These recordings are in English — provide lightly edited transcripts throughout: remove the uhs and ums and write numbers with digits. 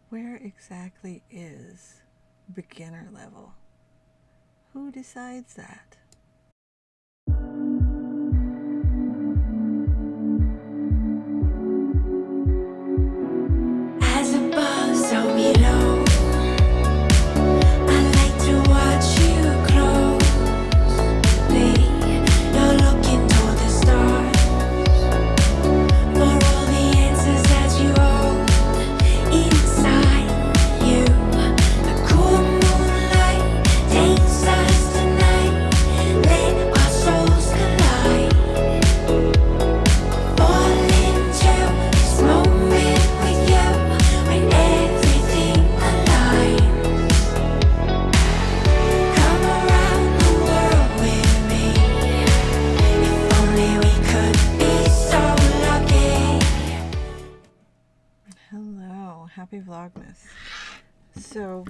Where exactly is beginner level? Who decides that? As above, so below. I like to watch you closely. You're looking toward the stars for all the answers that you hold inside you. The cool moonlight takes us tonight. Let our souls collide. Fall into this moment with you, when everything aligns. Come around the world with me. If only we could be so lucky. Hello, happy Vlogmas. So,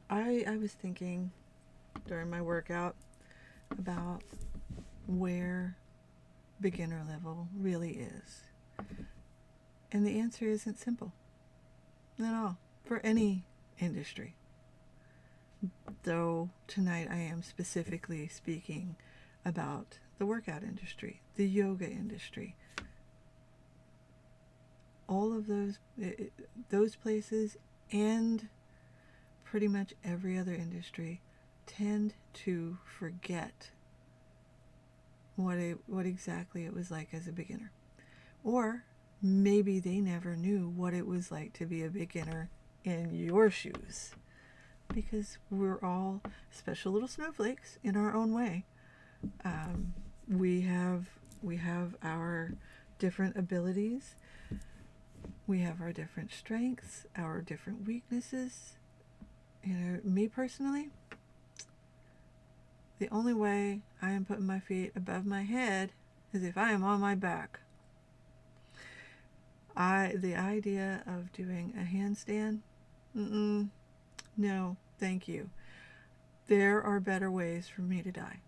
I was thinking during my workout about where beginner level really is. And the answer isn't simple at all for any industry. Though tonight I am specifically speaking about the workout industry, the yoga industry. All of those places and pretty much every other industry tend to forget what exactly it was like as a beginner. Or maybe they never knew what it was like to be a beginner in your shoes. Because we're all special little snowflakes in our own way. We have our different abilities. We have our different strengths, our different weaknesses. You know, me personally, the only way I am putting my feet above my head is if I am on my back. The idea of doing a handstand, no, thank you. There are better ways for me to die.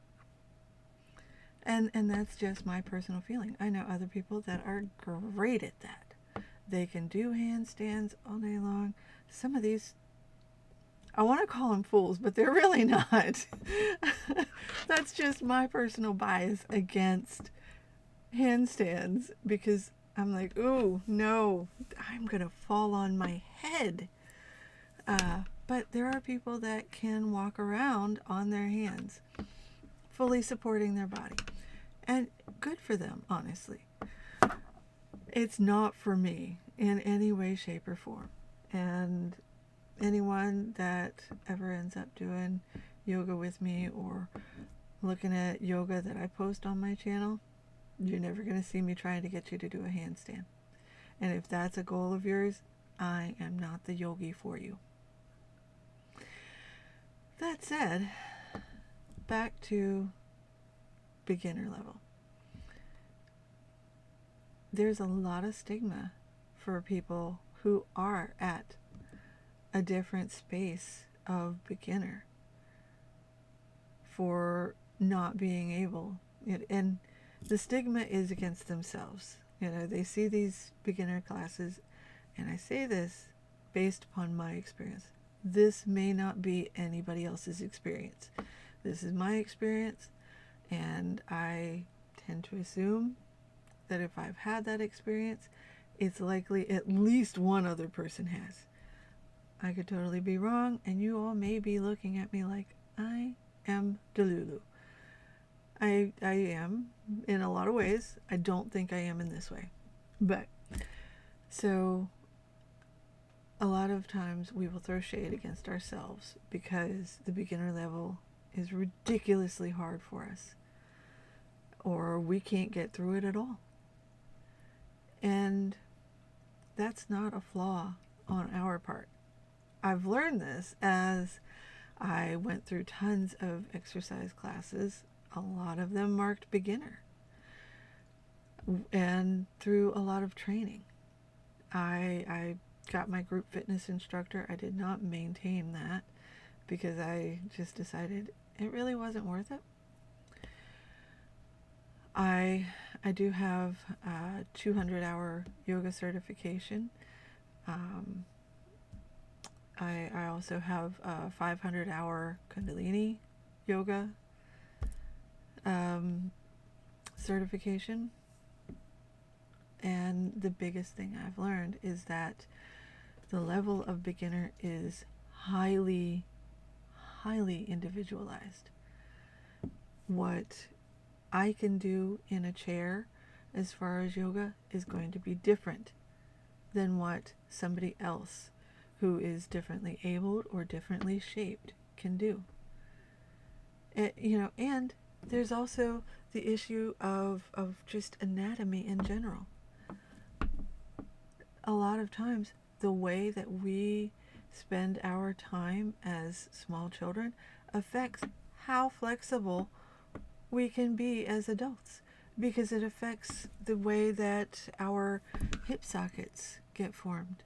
And that's just my personal feeling. I know other people that are great at that. They can do handstands all day long. Some of these, I want to call them fools, but they're really not. That's just my personal bias against handstands, because I'm like, ooh, no, I'm going to fall on my head. But there are people that can walk around on their hands, fully supporting their body. And good for them, honestly. It's not for me in any way, shape, or form. And anyone that ever ends up doing yoga with me or looking at yoga that I post on my channel, you're never going to see me trying to get you to do a handstand. And if that's a goal of yours, I am not the yogi for you. That said, back to beginner level. There's a lot of stigma for people who are at a different space of beginner for not being able, and the stigma is against themselves. You know, they see these beginner classes, and I say this based upon my experience. This may not be anybody else's experience. This is my experience, and I tend to assume that if I've had that experience, it's likely at least one other person has. I could totally be wrong, and you all may be looking at me like I am Delulu. I am in a lot of ways. I don't think I am in this way. But, so, a lot of times we will throw shade against ourselves because the beginner level is ridiculously hard for us. Or we can't get through it at all. And that's not a flaw on our part. I've learned this as I went through tons of exercise classes, a lot of them marked beginner, and through a lot of training. I got my group fitness instructor. I did not maintain that because I just decided it really wasn't worth it. I do have a 200-hour yoga certification. I also have a 500-hour Kundalini yoga certification. And the biggest thing I've learned is that the level of beginner is highly, highly individualized. What I can do in a chair as far as yoga is going to be different than what somebody else who is differently abled or differently shaped can do. And there's also the issue of just anatomy in general. A lot of times, the way that we spend our time as small children affects how flexible we can be as adults, because it affects the way that our hip sockets get formed.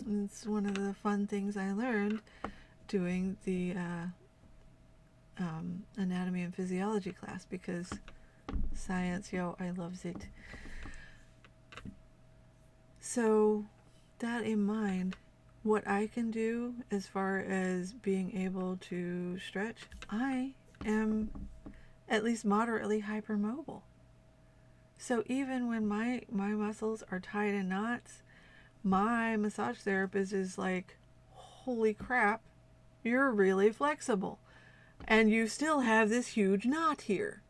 And it's one of the fun things I learned doing the anatomy and physiology class, because science, I loves it. So, that in mind, what I can do as far as being able to stretch, I am at least moderately hypermobile. So even when my muscles are tied in knots, my massage therapist is like, holy crap, you're really flexible. And you still have this huge knot here.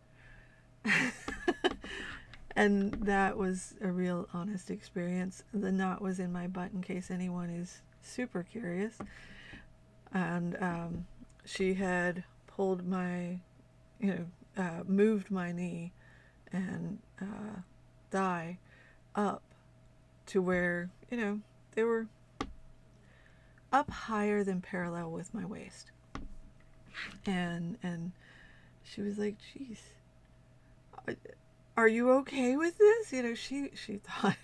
And that was a real honest experience. The knot was in my butt, in case anyone is super curious. And she had pulled my, moved my knee and thigh up to where, they were up higher than parallel with my waist. And she was like, geez, are you okay with this? She thought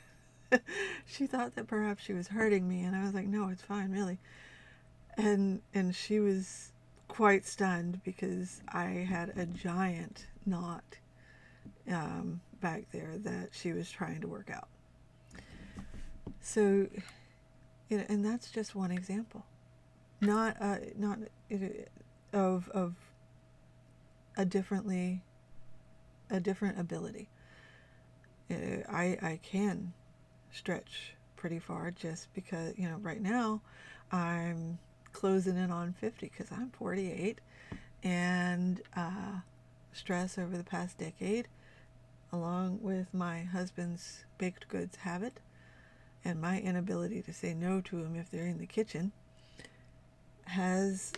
she thought that perhaps she was hurting me, and I was like, no, it's fine, really. And she was quite stunned, because I had a giant knot back there that she was trying to work out. So, and that's just one example, not of a different ability. I can stretch pretty far, just because, right now I'm closing in on 50, because I'm 48, and stress over the past decade, along with my husband's baked goods habit and my inability to say no to him if they're in the kitchen, has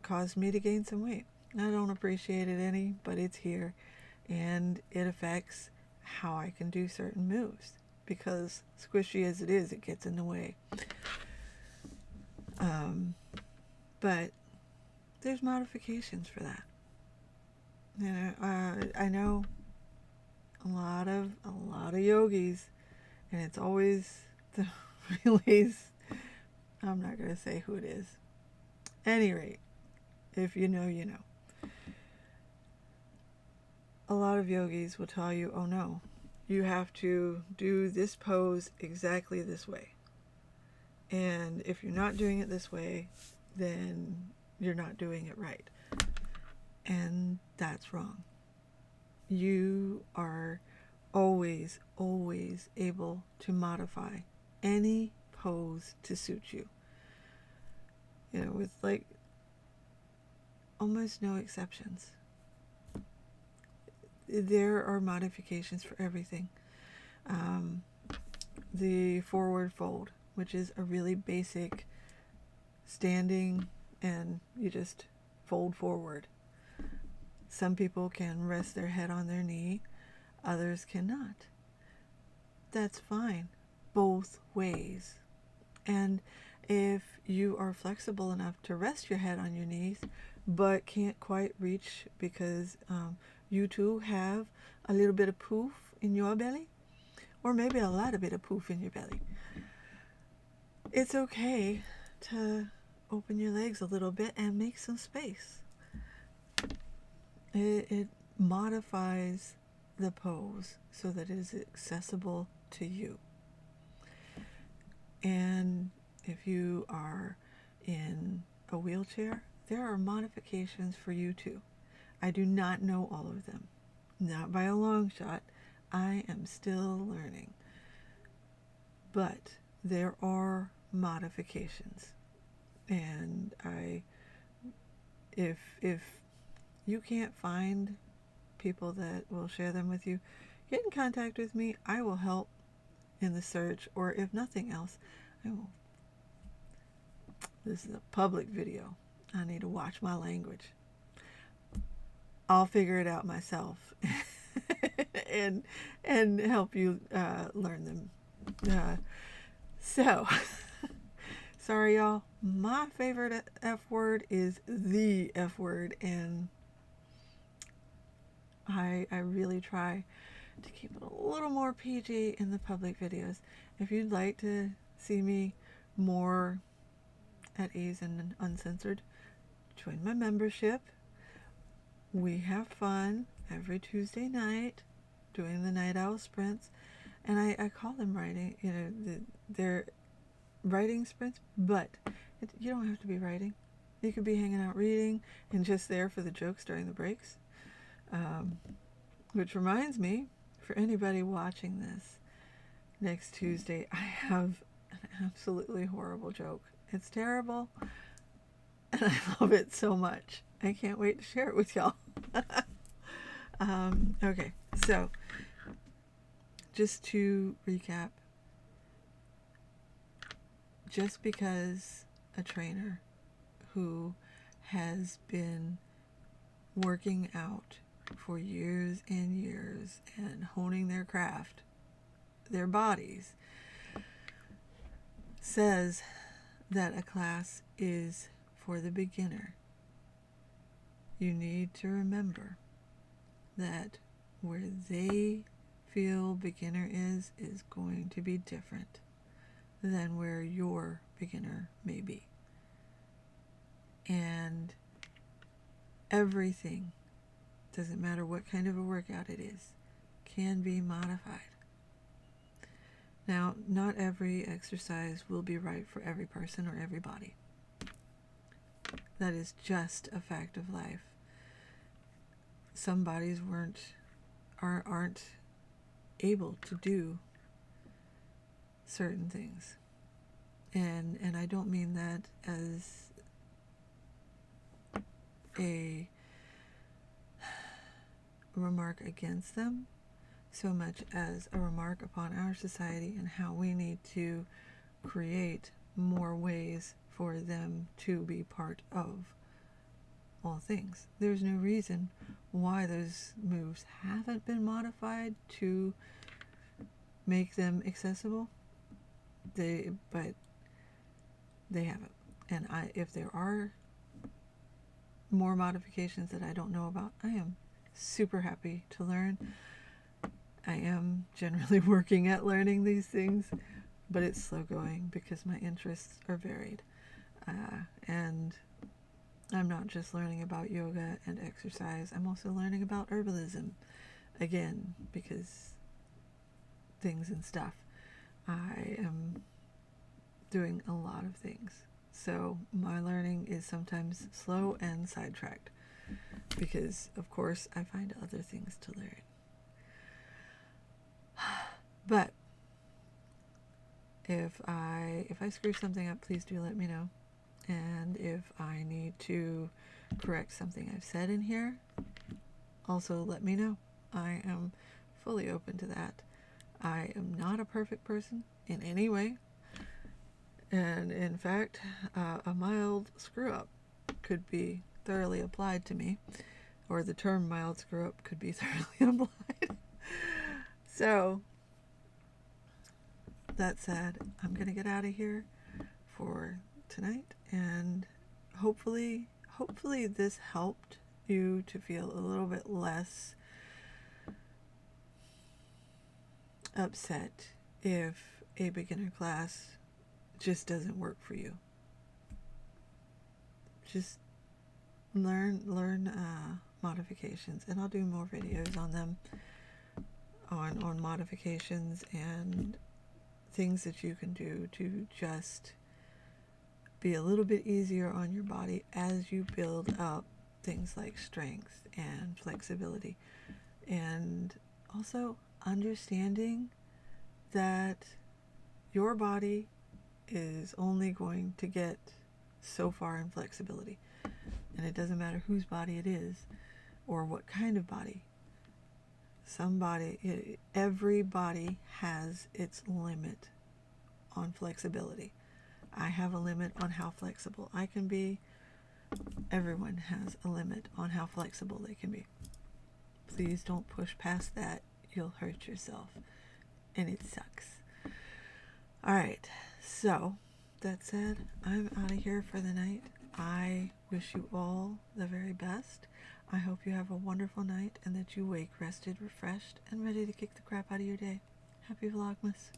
caused me to gain some weight. I don't appreciate it any, but it's here, and it affects how I can do certain moves, because squishy as it is, it gets in the way. But there's modifications for that. I know a lot of yogis, and it's always the relays. I'm not going to say who it is. Any rate, if you know, you know. A lot of yogis will tell you, oh no, you have to do this pose exactly this way. And if you're not doing it this way, then you're not doing it right. And that's wrong. You are always, always able to modify any pose to suit you. With like almost no exceptions. There are modifications for everything. The forward fold, which is a really basic standing, and you just fold forward. Some people can rest their head on their knee, others cannot. That's fine, both ways. And if you are flexible enough to rest your head on your knees, but can't quite reach because you too have a little bit of poof in your belly, or maybe a lot of bit of poof in your belly, it's okay to open your legs a little bit and make some space. It modifies the pose so that it is accessible to you. And if you are in a wheelchair, there are modifications for you too. I do not know all of them, not by a long shot. I am still learning. But there are modifications. And if you can't find people that will share them with you, get in contact with me. I will help in the search, or if nothing else, I will. This is a public video. I need to watch my language. I'll figure it out myself and help you learn them. So, sorry y'all. My favorite F word is the F word, and I really try to keep it a little more PG in the public videos. If you'd like to see me more at ease and uncensored, join my membership. We have fun every Tuesday night doing the Night Owl Sprints, and I call them writing, they're writing sprints, but you don't have to be writing. You could be hanging out reading and just there for the jokes during the breaks. Which reminds me, for anybody watching this, next Tuesday I have an absolutely horrible joke. It's terrible, and I love it so much. I can't wait to share it with y'all. Okay, so just to recap, just because a trainer who has been working out for years and years and honing their craft, their bodies, says that a class is for the beginner, you need to remember that where they feel beginner is going to be different than where your beginner may be. And everything, doesn't matter what kind of a workout it is, can be modified. Now, not every exercise will be right for every person or every body. That is just a fact of life. Some bodies aren't able to do certain things. And I don't mean that as a remark against them, so much as a remark upon our society and how we need to create more ways for them to be part of all things. There's no reason why those moves haven't been modified to make them accessible. But they haven't. And if there are more modifications that I don't know about, I am super happy to learn. I am generally working at learning these things, but it's slow going because my interests are varied. And I'm not just learning about yoga and exercise, I'm also learning about herbalism, again, because things and stuff. I am doing a lot of things. So my learning is sometimes slow and sidetracked because, of course, I find other things to learn. But if I screw something up, please do let me know. And if I need to correct something I've said in here, also let me know. I am fully open to that. I am not a perfect person in any way. And in fact, a mild screw up could be thoroughly applied to me, or the term mild screw up could be thoroughly applied. So, that said, I'm going to get out of here for tonight, and hopefully this helped you to feel a little bit less upset if a beginner class just doesn't work for you. Just learn modifications, and I'll do more videos on them, on modifications and things that you can do to just be a little bit easier on your body as you build up things like strength and flexibility, and also understanding that your body is only going to get so far in flexibility, and it doesn't matter whose body it is or what kind of body. Every body has its limit on flexibility. I have a limit on how flexible I can be. Everyone has a limit on how flexible they can be. Please don't push past that. You'll hurt yourself, and it sucks. All right, so that said, I'm out of here for the night. I wish you all the very best. I hope you have a wonderful night and that you wake rested, refreshed, and ready to kick the crap out of your day. Happy Vlogmas.